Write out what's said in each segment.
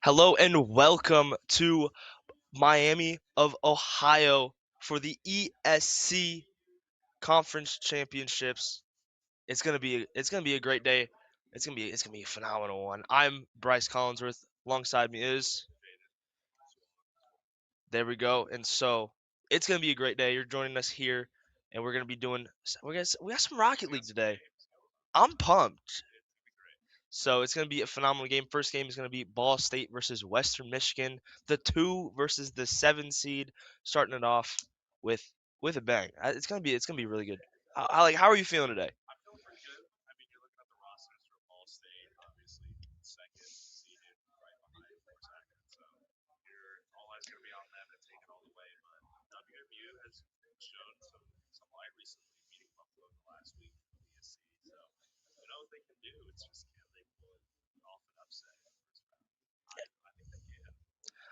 Hello and welcome to Miami of Ohio for the ESC Conference Championships. It's gonna be a great day. It's gonna be a phenomenal one. I'm Bryce Collinsworth. Alongside me is there we go. And so it's gonna be a great day. You're joining us here, and we're gonna be doing. We got some Rocket League today. I'm pumped. So it's going to be a phenomenal game. First game is going to be Ball State versus Western Michigan, the 2 versus the 7 seed, starting it off with a bang. It's gonna be really good. How are you feeling today?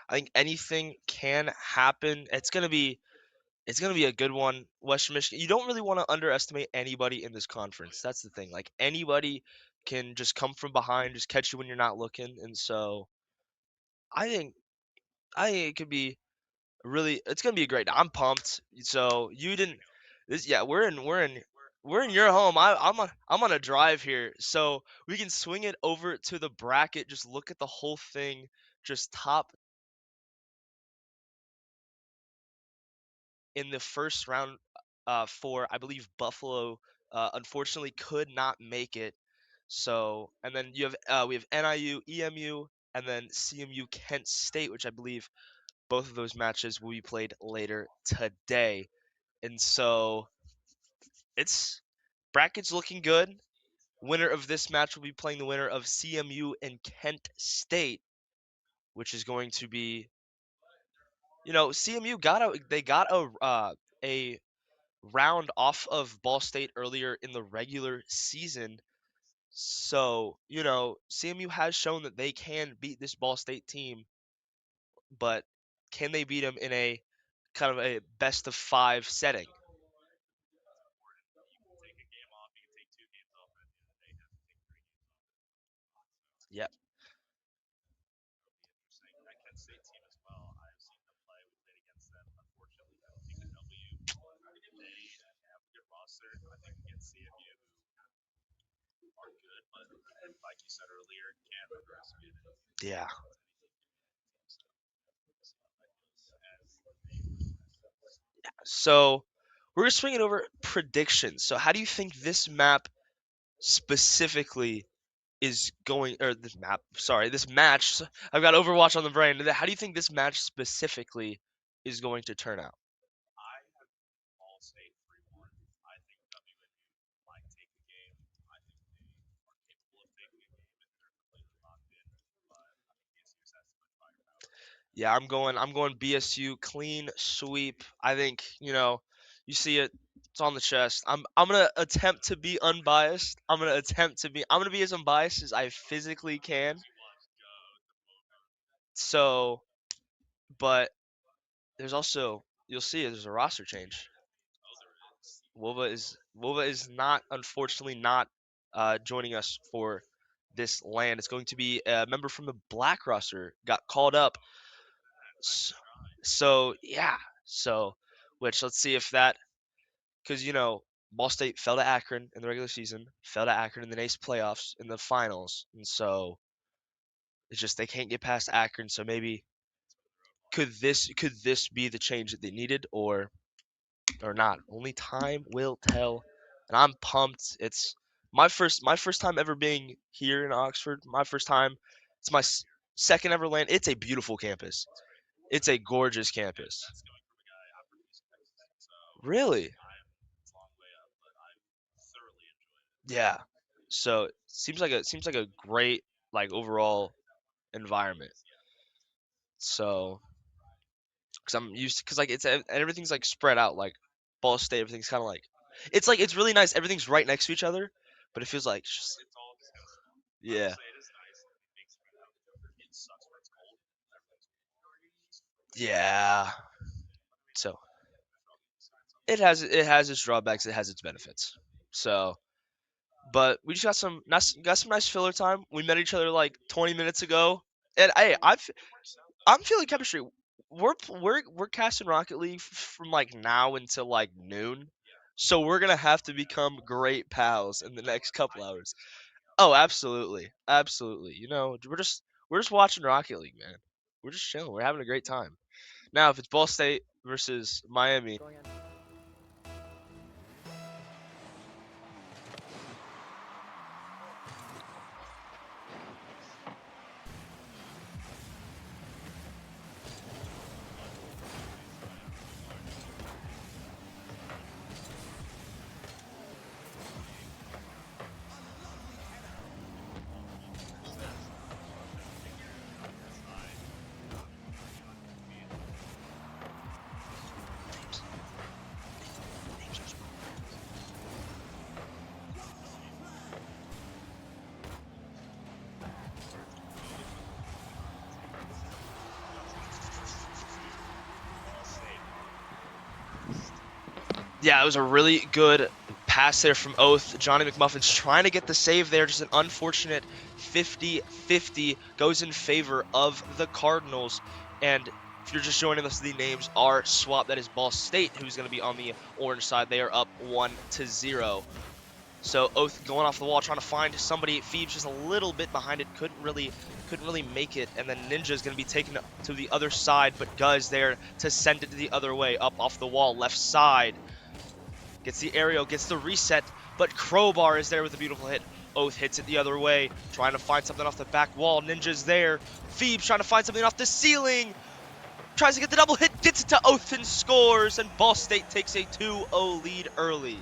I think anything can happen. It's gonna be a good one. Western Michigan. You don't really want to underestimate anybody in this conference. That's the thing. Like anybody can just come from behind, just catch you when you're not looking. And so I think I think it could be really it's gonna be a great. I'm pumped. So you didn't. This yeah. We're in your home. I'm on a drive here, so we can swing it over to the bracket. Just look at the whole thing. Just top in the first round. For I believe Buffalo. Unfortunately, could not make it. So and then we have NIU, EMU, and then CMU Kent State, which I believe both of those matches will be played later today. And so it's brackets looking good. Winner of this match will be playing the winner of CMU and Kent State, which is going to be, CMU got a round off of Ball State earlier in the regular season. So, CMU has shown that they can beat this Ball State team, but can they beat them in a kind of a best of 5 setting? Yep. Yeah. So we're just swinging over predictions. So how do you think this map specifically is going, or this map, sorry, this match, I've got Overwatch on the brain. How do you think this match specifically is going to turn out? Yeah, I'm going BSU clean sweep. I think, you see it, it's on the chest. I'm gonna attempt to be unbiased. I'm gonna be as unbiased as I physically can. So, but there's also you'll see there's a roster change. Wova is not, unfortunately, not joining us for this land. It's going to be a member from the black roster got called up. S- So yeah, so which let's see if that, because Ball State fell to Akron in the regular season, fell to Akron in the NACE playoffs in the finals, and so it's just they can't get past Akron. So maybe could this be the change that they needed, or not? Only time will tell. And I'm pumped. It's my first time ever being here in Oxford. My first time. It's my second ever land. It's a beautiful campus. It's a gorgeous campus. Really? Yeah. So seems like a great, like, overall environment. So because I'm used to, because like everything's like spread out, like Ball State, everything's kind of like it's really nice. Everything's right next to each other, but it feels like just yeah. Yeah. So it has its drawbacks. It has its benefits. So, but we just got some nice filler time. We met each other like 20 minutes ago. And I'm feeling chemistry. We're casting Rocket League from like now until like noon, so we're gonna have to become great pals in the next couple hours. Oh, absolutely, absolutely. We're just watching Rocket League, man. We're just chilling. We're having a great time. Now, if it's Ball State versus Miami, yeah, it was a really good pass there from Oath. Johnny McMuffin's trying to get the save there. Just an unfortunate 50-50 goes in favor of the Cardinals. And if you're just joining us, the names are swapped. That is Ball State, who's going to be on the orange side. They are up 1-0. So Oath going off the wall, trying to find somebody. Phoebe's just a little bit behind it, couldn't really make it. And then Ninja's going to be taken to the other side, but Guz there to send it to the other way, up off the wall, left side. Gets the aerial, gets the reset, but Crowbar is there with a beautiful hit. Oath hits it the other way, trying to find something off the back wall. Ninja's there. Phoebe's trying to find something off the ceiling. Tries to get the double hit, gets it to Oath and scores, and Ball State takes a 2-0 lead early.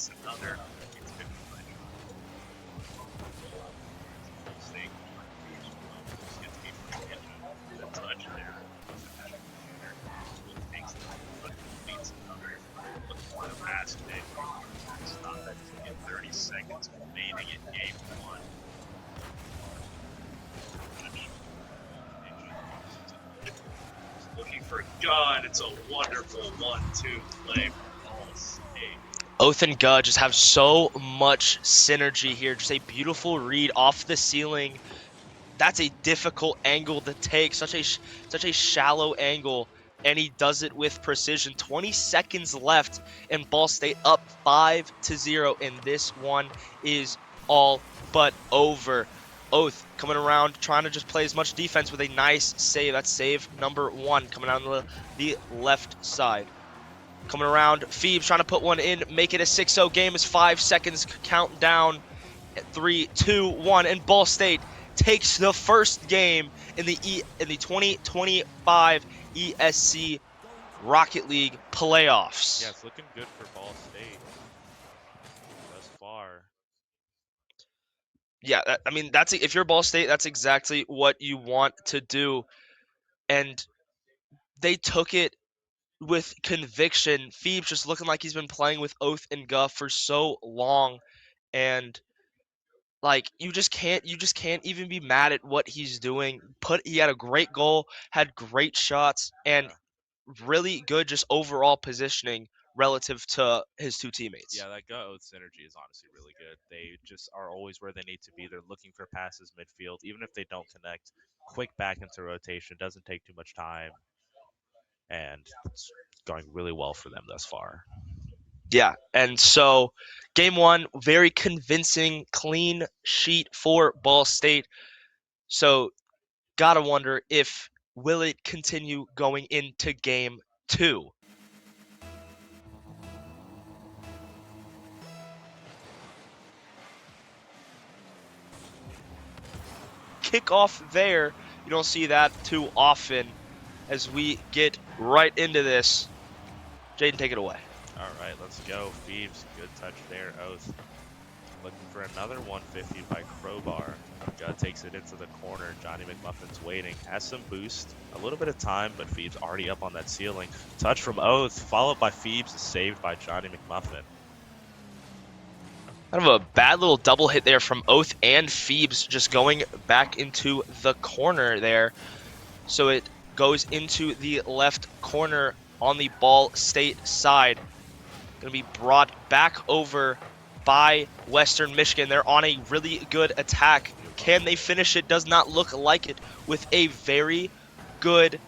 makes another 55 State just gets beat by Ninja. The touch there. Takes the but completes another look for the pass pick. Stop that in 30 seconds remaining in game one. Looking for a gun. It's a wonderful 1-2 play for Ball State. Oath and Gud just have so much synergy here. Just a beautiful read off the ceiling. That's a difficult angle to take. Such a shallow angle, and he does it with precision. 20 seconds left, and Ball State up 5-0, and this one is all but over. Oath coming around, trying to just play as much defense with a nice save. That's save number 1 coming out on the left side. Coming around, Phoebes trying to put one in, make it a 6-0 game as 5 seconds count down. 3, 2, 1, and Ball State takes the first game in the 2025 ESC Rocket League playoffs. Yeah, it's looking good for Ball State thus far. Yeah, I mean, if you're Ball State, that's exactly what you want to do. And they took it with conviction. Phoebes just looking like he's been playing with Oath and Guff for so long, and like you just can't even be mad at what he's doing. He had a great goal, had great shots, and really good just overall positioning relative to his two teammates. Yeah, that gut oath synergy is honestly really good. They just are always where they need to be. They're looking for passes midfield, even if they don't connect. Quick back into rotation, doesn't take too much time, and it's going really well for them thus far. Yeah, and so game 1, very convincing, clean sheet for Ball State. So gotta wonder if will it continue going into game 2. Kickoff there. You don't see that too often as we get right into this. Jaden, take it away. All right, let's go. Phoebes, good touch there. Oath looking for another 150 by Crowbar. Gut takes it into the corner. Johnny McMuffin's waiting. Has some boost. A little bit of time, but Phoebes already up on that ceiling. Touch from Oath, followed by Phoebes, saved by Johnny McMuffin. Kind of a bad little double hit there from Oath and Phoebes, just going back into the corner there. So it goes into the left corner on the Ball State side. Going to be brought back over by Western Michigan. They're on a really good attack. Can they finish it? Does not look like it, with a very good,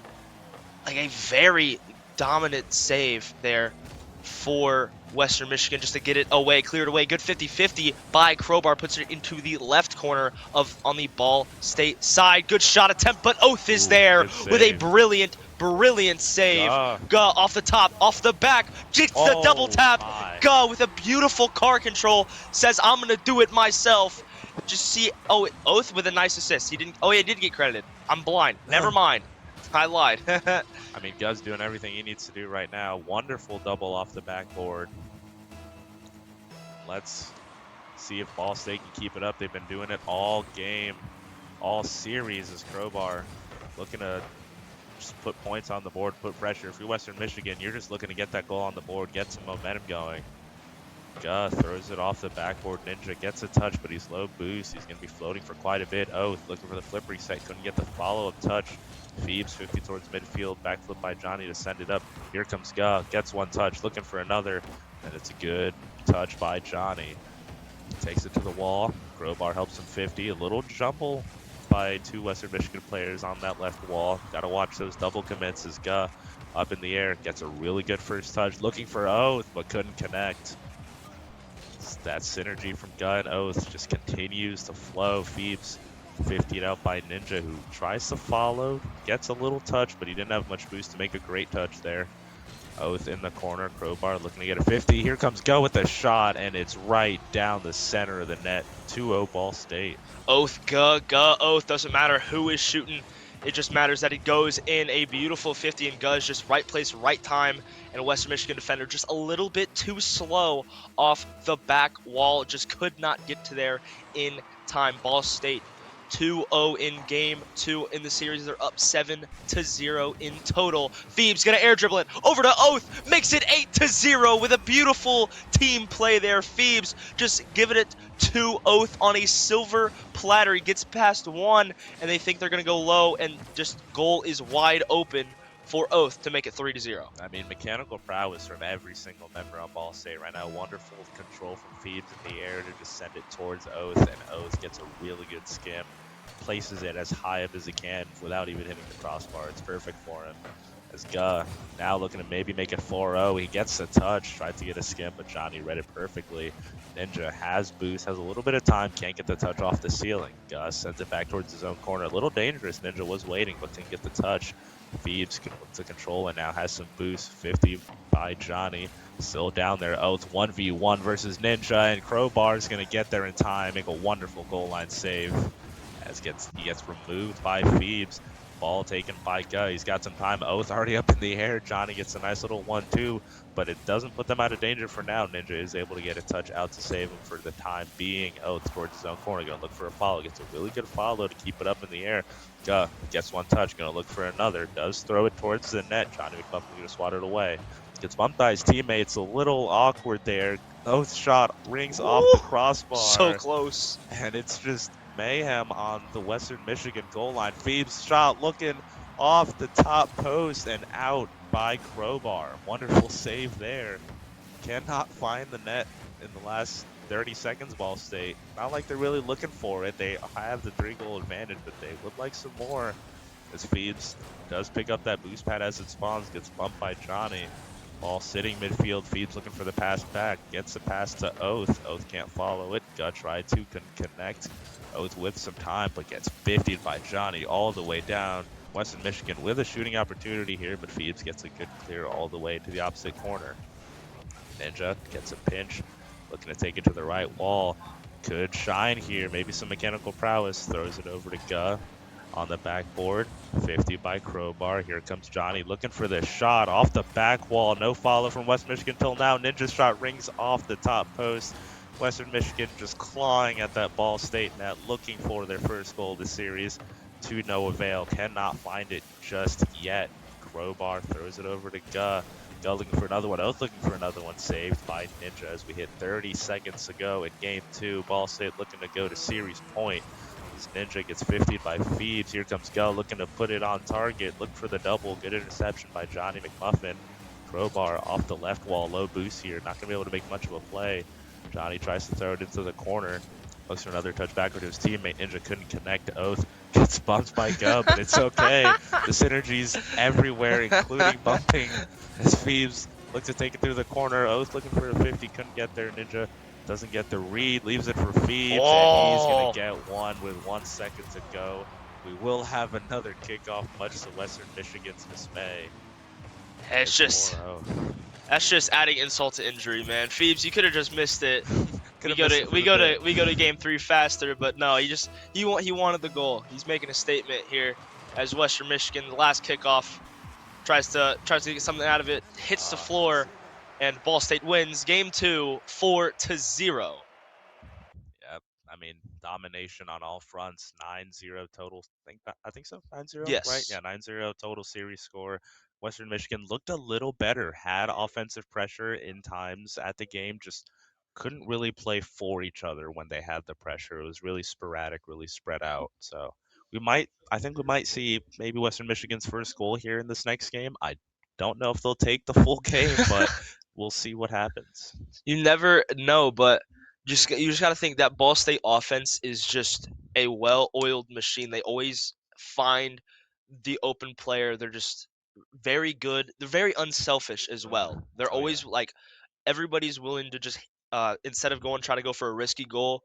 like a very dominant save there for Western Michigan just to get it away, cleared away. Good 50-50 by Crowbar, puts it into the left corner on the Ball State side. Good shot attempt, but Oath is there with a brilliant save. Guh off the top, off the back, gets the double tap. Guh with a beautiful car control says, I'm gonna do it myself. Just see, Oath with a nice assist. He did get credited. I'm blind. Never mind. I lied. I mean, Guz's doing everything he needs to do right now. Wonderful double off the backboard. Let's see if Ball State can keep it up. They've been doing it all game, all series as Crowbar looking to just put points on the board, put pressure. If you're Western Michigan, you're just looking to get that goal on the board, get some momentum going. Gus throws it off the backboard. Ninja gets a touch, but he's low boost. He's going to be floating for quite a bit. Oath looking for the flip reset. Couldn't get the follow-up touch. Phoebes 50 towards midfield. Backflip by Johnny to send it up. Here comes Gus. Gets one touch. Looking for another. And it's a good touch by Johnny. Takes it to the wall. Crowbar helps him 50. A little jumble by two Western Michigan players on that left wall. Got to watch those double commits as Gus up in the air. Gets a really good first touch. Looking for Oath, but couldn't connect. That synergy from Gus and Oath just continues to flow. Phoebes 50'd out by Ninja, who tries to follow, gets a little touch, but he didn't have much boost to make a great touch there. Oath in the corner, Crowbar looking to get a 50. Here comes Gus with a shot, and it's right down the center of the net. 2-0 Ball State. Oath, Gus, Oath. Doesn't matter who is shooting. It just matters that it goes in a beautiful 50, and Guz just right place, right time, and a Western Michigan defender just a little bit too slow off the back wall, just could not get to there in time. Ball State 2-0 in game 2 in the series. They're up 7-0 in total. Phoebe's gonna air dribble it over to Oath, makes it 8-0 with a beautiful team play there. Phoebe's just giving it to Oath on a silver platter. He gets past one, and they think they're gonna go low, and just goal is wide open for Oath to make it 3-0. I mean, mechanical prowess from every single member on Ball State right now. Wonderful control from Phoebes in the air to just send it towards Oath, and Oath gets a really good skim, places it as high up as he can without even hitting the crossbar. It's perfect for him. As Guh now looking to maybe make it 4-0. He gets the touch, tried to get a skim, but Johnny read it perfectly. Ninja has boost, has a little bit of time, can't get the touch off the ceiling. Gus sends it back towards his own corner. A little dangerous. Ninja was waiting, but didn't get the touch. Phoebes can look to control and now has some boost. 50 by Johnny. Still down there. Oath 1v1 versus Ninja, and Crowbar is going to get there in time, make a wonderful goal line save. As he gets removed by Phoebes. Ball taken by Guy. He's got some time. Oath already up in the air. Johnny gets a nice little 1-2, but it doesn't put them out of danger for now. Ninja is able to get a touch out to save him for the time being. Oath towards his own corner. Going to look for a follow. Gets a really good follow to keep it up in the air. Guy gets one touch. Going to look for another. Does throw it towards the net. Johnny McMuffin going to swat it away. Gets bumped by his teammates. A little awkward there. Oath shot rings off the crossbar. So close. And it's just mayhem on the Western Michigan goal line. Phoebes shot looking off the top post and out by Crowbar. Wonderful save there. Cannot find the net in the last 30 seconds, Ball State. Not like they're really looking for it. They have the 3-goal advantage, but they would like some more. As Phoebes does pick up that boost pad as it spawns, gets bumped by Johnny. Ball sitting midfield, Phoebes looking for the pass back, gets the pass to Oath. Oath can't follow it. Gut tried to connect. Oath with some time, but gets 50'd by Johnny all the way down. Western Michigan with a shooting opportunity here, but Phoebes gets a good clear all the way to the opposite corner. Ninja gets a pinch, looking to take it to the right wall. Could shine here, maybe some mechanical prowess. Throws it over to Guh on the backboard. 50 by Crowbar. Here comes Johnny looking for the shot off the back wall. No follow from West Michigan till now. Ninja's shot rings off the top post. Western Michigan just clawing at that Ball State net, looking for their first goal of the series. To no avail. Cannot find it just yet. Crowbar throws it over to Guh. Guh looking for another one. Oath looking for another one. Saved by Ninja as we hit 30 seconds to go in game 2. Ball State looking to go to series point. Ninja gets 50 by Phoebes. Here comes Gull looking to put it on target. Look for the double. Good interception by Johnny McMuffin. Crowbar off the left wall. Low boost here. Not going to be able to make much of a play. Johnny tries to throw it into the corner. Looks for another touch backward to his teammate. Ninja couldn't connect. Oath gets bumped by Gubb, but it's okay. The synergy's everywhere, including bumping. As Phoebes looks to take it through the corner. Oath looking for a 50. Couldn't get there. Ninja doesn't get the read, leaves it for Phoebes, and he's going to get one with 1 second to go. We will have another kickoff, much to Western Michigan's dismay. It's just, that's just adding insult to injury, man. Phoebes, you could have just missed it. we go to game 3 faster, but no, he wanted the goal. He's making a statement here as Western Michigan, the last kickoff, tries to get something out of it, hits the floor. And Ball State wins game 2, 4-0. Yep. I mean, domination on all fronts. 9-0 total. I think so. 9-0. Yes. Right. Yeah. 9-0 total series score. Western Michigan looked a little better. Had offensive pressure in times at the game. Just couldn't really play for each other when they had the pressure. It was really sporadic, really spread out. So I think we might see maybe Western Michigan's first goal here in this next game. I don't know if they'll take the full game, but we'll see what happens. You never know, but you just got to think that Ball State offense is just a well-oiled machine. They always find the open player. They're just very good. They're very unselfish as well. They're always like, everybody's willing to just instead of try to go for a risky goal,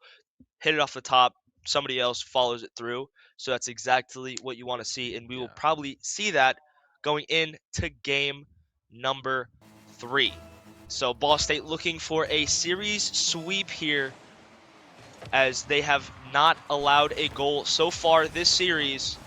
hit it off the top. Somebody else follows it through. So that's exactly what you want to see, and we will probably see that going into game number 3. So Ball State looking for a series sweep here, as they have not allowed a goal so far this series.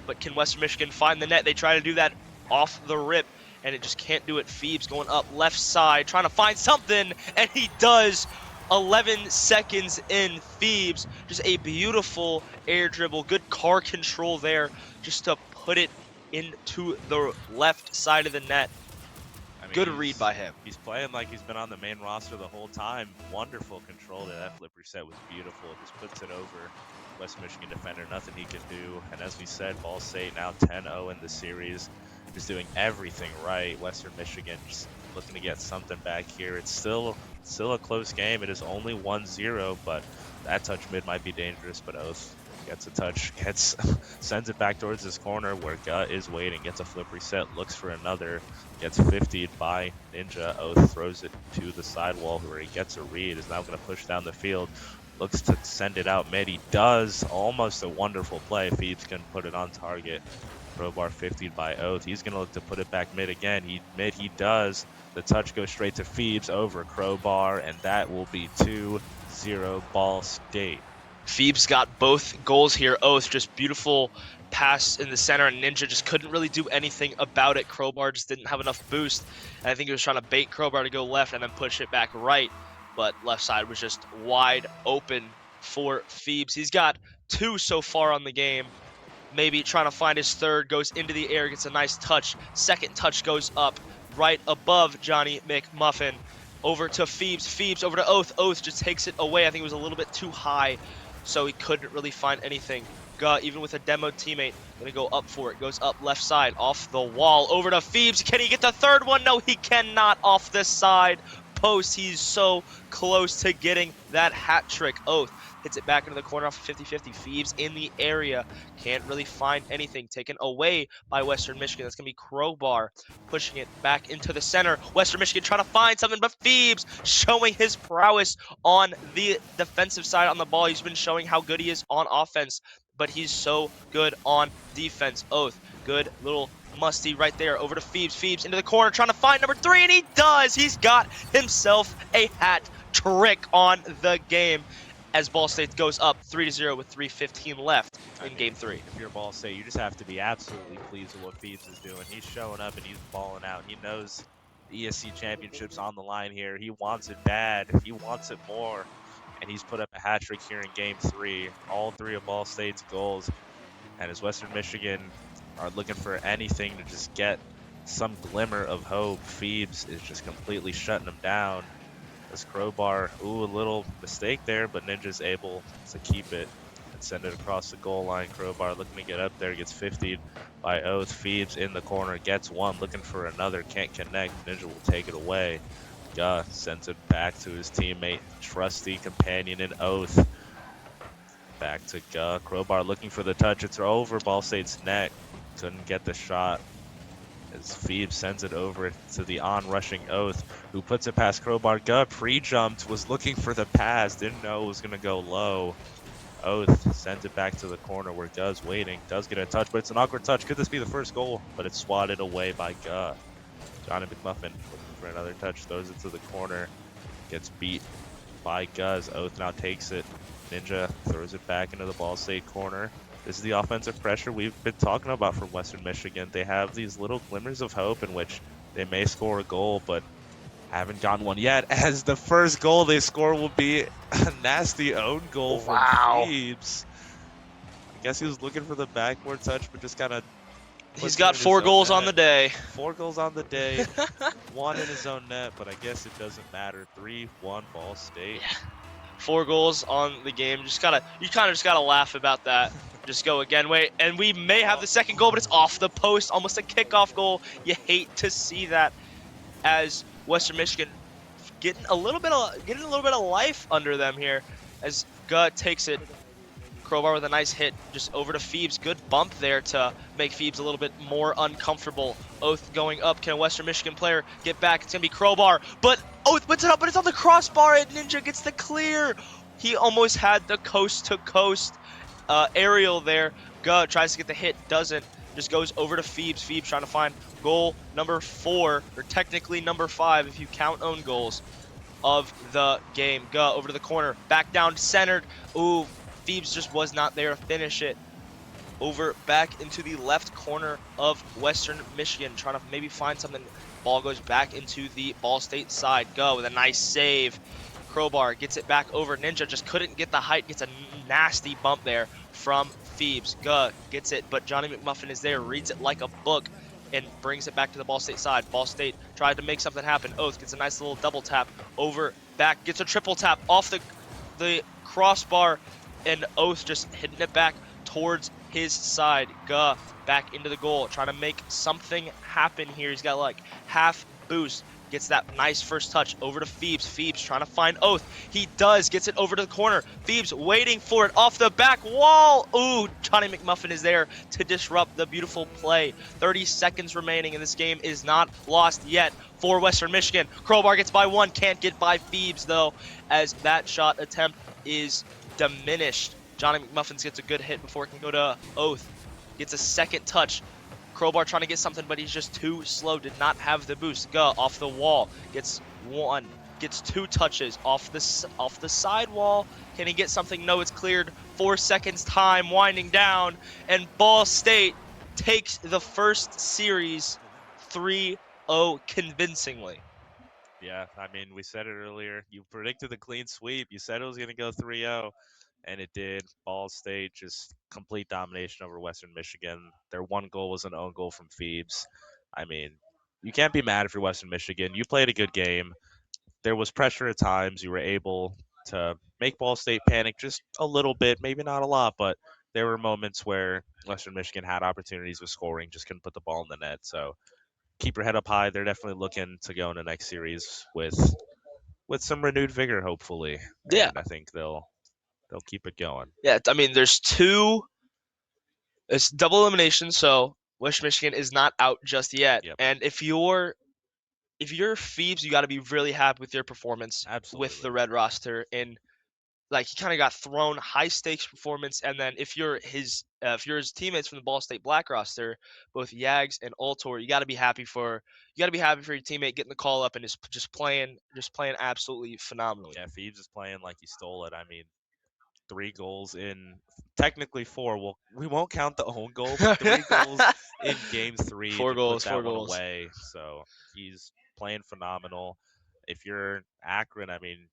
but can Western Michigan find the net? They try to do that off the rip, and it just can't do it. Phoebes going up left side, trying to find something, and he does. 11 seconds in, Phoebes, just a beautiful air dribble, good car control there, just to put it into the left side of the net. I mean, Good read by him. he's playing like he's been on the main roster the whole time. Wonderful control there. That flip reset was beautiful. Just puts it over West Michigan defender. Nothing he can do. And as we said, Ball State now 10-0 in the series. Just doing everything right. Western Michigan just looking to get something back here. It's still a close game. It is only 1-0, but that touch mid might be dangerous. But Oath gets a touch, sends it back towards his corner where Gut is waiting. Gets a flip reset, looks for another. Gets 50'd by Ninja. Oath throws it to the sidewall where he gets a read. Is now going to push down the field. Looks to send it out mid. He does. Almost a wonderful play. Phoebes can put it on target. Crowbar 50'd by Oath. He's going to look to put it back mid again. He does. The touch goes straight to Phoebes over Crowbar, and that will be 2-0 Ball State. Phoebes got both goals here. Oath, just beautiful pass in the center, and Ninja just couldn't really do anything about it. Crowbar just didn't have enough boost, and I think he was trying to bait Crowbar to go left and then push it back right, but left side was just wide open for Phoebes. He's got 2 so far on the game. Maybe trying to find his third, goes into the air, gets a nice touch. Second touch goes up right above Johnny McMuffin. Over to Phoebes. Phoebes over to Oath. Oath just takes it away. I think it was a little bit too high, so he couldn't really find anything. Even with a demo teammate, gonna go up for it. Goes up left side, off the wall, over to Phoebes. Can he get the third one? No, he cannot. Off the side post. He's so close to getting that hat trick. Oath hits it back into the corner off of 50-50. Phoebes in the area. Can't really find anything. Taken away by Western Michigan. That's going to be Crowbar pushing it back into the center. Western Michigan trying to find something, but Phoebes showing his prowess on the defensive side on the ball. He's been showing how good he is on offense, but he's so good on defense. Oath, good little musty right there. Over to Phoebes. Phoebes into the corner trying to find number 3, and he does. He's got himself a hat trick on the game, as Ball State goes up 3-0 with 3:15 left in Game 3. If you're Ball State, you just have to be absolutely pleased with what Phoebes is doing. He's showing up and he's balling out. He knows the ESC championship's on the line here. He wants it bad. He wants it more. And he's put up a hat trick here in Game 3. All 3 of Ball State's goals. And as Western Michigan are looking for anything to just get some glimmer of hope, Phoebes is just completely shutting them down. As Crowbar, a little mistake there, but Ninja's able to keep it and send it across the goal line. Crowbar looking to get up there, gets 50'd by Oath. Phoebes in the corner, gets one, looking for another, can't connect. Ninja will take it away. Sends it back to his teammate, trusty companion in Oath. Back to Crowbar looking for the touch. It's over Ball State's net. Couldn't get the shot. As Phoebes sends it over to the on-rushing Oath, who puts it past Crowbar. Pre-jumped, was looking for the pass, didn't know it was going to go low. Oath sends it back to the corner where Gut's waiting. Does get a touch, but it's an awkward touch. Could this be the first goal? But it's swatted away by Gut. Johnny McMuffin looking for another touch, throws it to the corner. Gets beat by Guz. Oath now takes it. Ninja throws it back into the Ball State corner. This is the offensive pressure we've been talking about from Western Michigan. They have these little glimmers of hope in which they may score a goal, but haven't gotten one yet. As the first goal they score will be a nasty own goal from Phoebes. I guess he was looking for the backboard touch, but just kind of... He's got 4 goals on the day. 4 goals on the day. 1 in his own net, but I guess it doesn't matter. 3-1 Ball State. Yeah. 4 goals on the game. You kind of just gotta laugh about that. Just go again. Wait, and we may have the second goal, but it's off the post. Almost a kickoff goal. You hate to see that, as Western Michigan getting a little bit of life under them here, as Gut takes it. Crowbar with a nice hit just over to Phoebes. Good bump there to make Phoebes a little bit more uncomfortable. Oath going up. Can a Western Michigan player get back? It's going to be Crowbar. But Oath puts it up, but it's on the crossbar, and Ninja gets the clear. He almost had the coast-to-coast aerial there. Gut tries to get the hit. Doesn't. Just goes over to Phoebes. Phoebes trying to find goal number 4, or technically number 5 if you count own goals of the game. Gut over to the corner. Back down centered. Ooh. Phoebes just was not there to finish it. over back into the left corner of Western Michigan, trying to maybe find something. Ball goes back into the Ball State side. Go with a nice save. Crowbar gets it back over. Ninja just couldn't get the height. Gets a nasty bump there from Phoebes. Gets it, but Johnny McMuffin is there, reads it like a book, and brings it back to the Ball State side. Ball State tried to make something happen. Oath gets a nice little double tap over back. Gets a triple tap off the crossbar, and Oath just hitting it back towards his side. Back into the goal, trying to make something happen here. He's got like half boost. Gets that nice first touch over to Phoebes. Phoebes trying to find Oath. He does. Gets it over to the corner. Phoebes waiting for it off the back wall. Ooh, Johnny McMuffin is there to disrupt the beautiful play. 30 seconds remaining, and this game is not lost yet for Western Michigan. Crowbar gets by one. Can't get by Phoebes, though, as that shot attempt is diminished. Johnny McMuffin gets a good hit before it can go to Oath. Gets a second touch. Crowbar trying to get something, but he's just too slow. Did not have the boost. Off the wall. Gets one. Gets two touches off the side wall. Can he get something? No, it's cleared. 4 seconds time winding down, and Ball State takes the first series 3-0 convincingly. Yeah, I mean, we said it earlier. You predicted the clean sweep. You said it was going to go 3-0, and it did. Ball State just complete domination over Western Michigan. Their one goal was an own goal from Phoebes. I mean, you can't be mad if you're Western Michigan. You played a good game. There was pressure at times. You were able to make Ball State panic just a little bit, maybe not a lot, but there were moments where Western Michigan had opportunities with scoring, just couldn't put the ball in the net. So keep your head up high. They're definitely looking to go in the next series with some renewed vigor, hopefully, Yeah. and I think they'll keep it going. Yeah, I mean, it's double elimination, so West Michigan is not out just yet. Yep, And if you're Phoebes, you got to be really happy with your performance with absolutely. the red roster. And like he kind of got thrown high stakes performance, and then if you're his teammates from the Ball State Black roster, both Yags and Altor, you got to be happy for your teammate getting the call up and just playing absolutely phenomenally. Yeah, Phoebes is playing like he stole it. I mean, 3 goals in technically 4. Well, we won't count the own goal, but 3 goals in game 3 Four to put goals, that four one goals. away. So he's playing phenomenal. If you're Akron, I mean,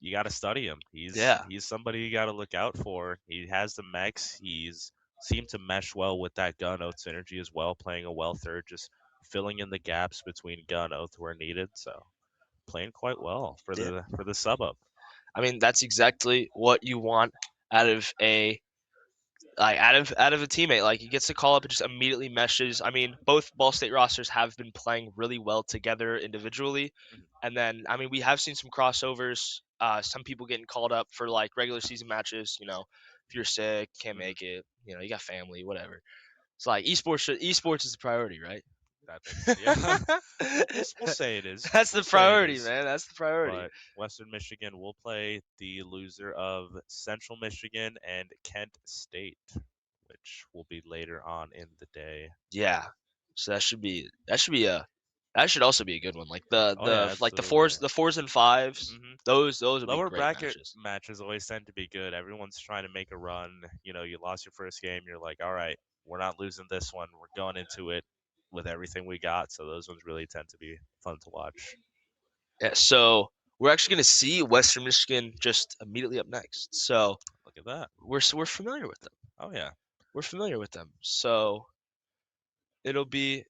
you got to study him. Yeah. He's somebody you got to look out for. He has the mechs. He's seemed to mesh well with that Gun Oath synergy as well, playing a well third, just filling in the gaps between Gun Oath where needed. So playing quite well for Yeah. the sub up. I mean, that's exactly what you want out of out of a teammate. Like he gets the call up and just immediately meshes. I mean, both Ball State rosters have been playing really well together individually, Mhm. and then I mean we have seen some crossovers. Some people getting called up for like regular season matches. If you're sick, can't Mhm. make it. You got family, whatever. It's like esports is the priority, right? That's yeah. We'll say it is. That's We'll the say it priority, is. man. That's the priority. But Western Michigan will play the loser of Central Michigan and Kent State, which will be later on in the day. Yeah. So that should also be a good one. Like the Oh yeah, the like absolutely. the fours and fives. hmm Those would be Lower great bracket matches. matches always tend to be good. Everyone's trying to make a run. You lost your first game. You're like, all right, we're not losing this one. We're going into it with everything we got. So those ones really tend to be fun to watch. Yeah, so we're actually gonna see Western Michigan just immediately up next. So Look at that. we're familiar with them. Oh yeah. We're familiar with them. So it'll be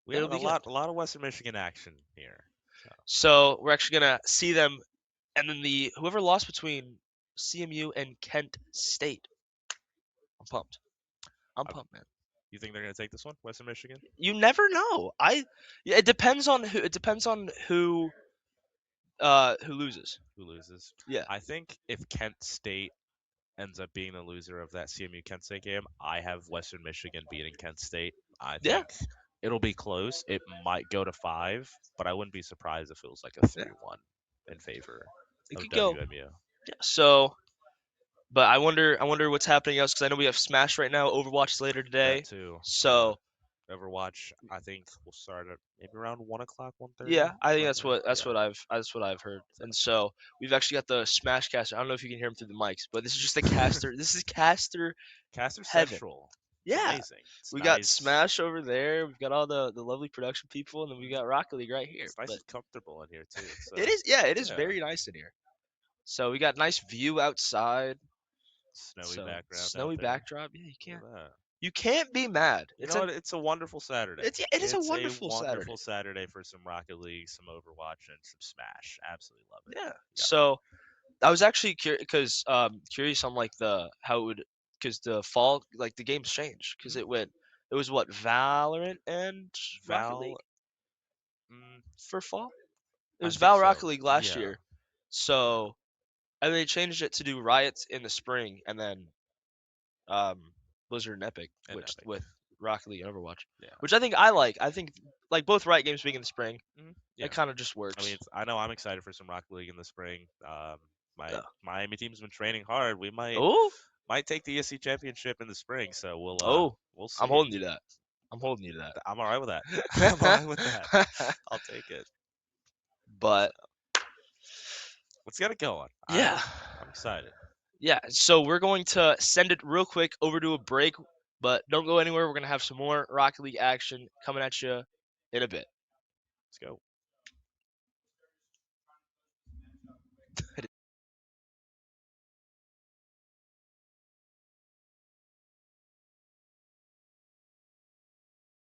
We it'll have be a good. lot of Western Michigan action here. So So we're actually gonna see them, and then the whoever lost between CMU and Kent State. I'm pumped. I'm uh, pumped, man. you think they're gonna take this one, Western Michigan? You never know. Yeah, it depends on who. It depends on who loses. Who loses? Yeah. I think if Kent State ends up being the loser of that CMU Kent State game, I have Western Michigan beating Kent State. I Yeah. think it'll be close. It might go to 5, but I wouldn't be surprised if it was like a Yeah. 3-1 in favor It of could go. WMU. Yeah. So, but I wonder what's happening else because I know we have Smash right now. Overwatch is later That today. too. Yeah. So Overwatch, I think will start at maybe around 1 o'clock, 1:30. yeah, I think Around that's there. what that's Yeah. what I've heard. So. And so we've actually got the Smash caster. I don't know if you can hear him through the mics, but this is just the caster. This is caster Caster heaven. Central. It's Yeah. amazing. It's We got nice. Smash over there. We've got all the lovely production people, and then we got Rocket League right here. It's nice But and comfortable in here too. It's it is, yeah, it is yeah, very nice in here. So we got nice view outside. snowy So background out snowy there. backdrop. Yeah, Look at that. you can't be mad. You know what? It's a wonderful Saturday. It is a It's a wonderful Saturday. wonderful Saturday for some Rocket League, some Overwatch, and some Smash. Absolutely love it. Yeah. You gotta So I was actually curious on like the how it would because the fall like the games changed because Mhm. it was what Valorant and Rocket Val. League Mm, for fall. It I was think Val so. Rocket League last Yeah, year. So and they changed it to do Riots in the spring and then Blizzard and Epic, and which Epic. with Rocket League and Overwatch, Yeah. which I think I like. I think like both Riot games being in the spring, Yeah. it kind of just I mean, works. I know I'm excited for some Rocket League in the spring. My Yeah. Miami team's been training hard. We Oh, might take the ESC championship in the spring, so oh, we'll I'm see. holding you to that. I'm holding you to I'm all right with that. I'm all right with that. that. I'll take it. So But let's get it going. yeah, I'm excited. yeah. So we're going to send it real quick over to a break, but don't go anywhere. We're gonna have some more Rocket League action coming at you in a bit. Let's go.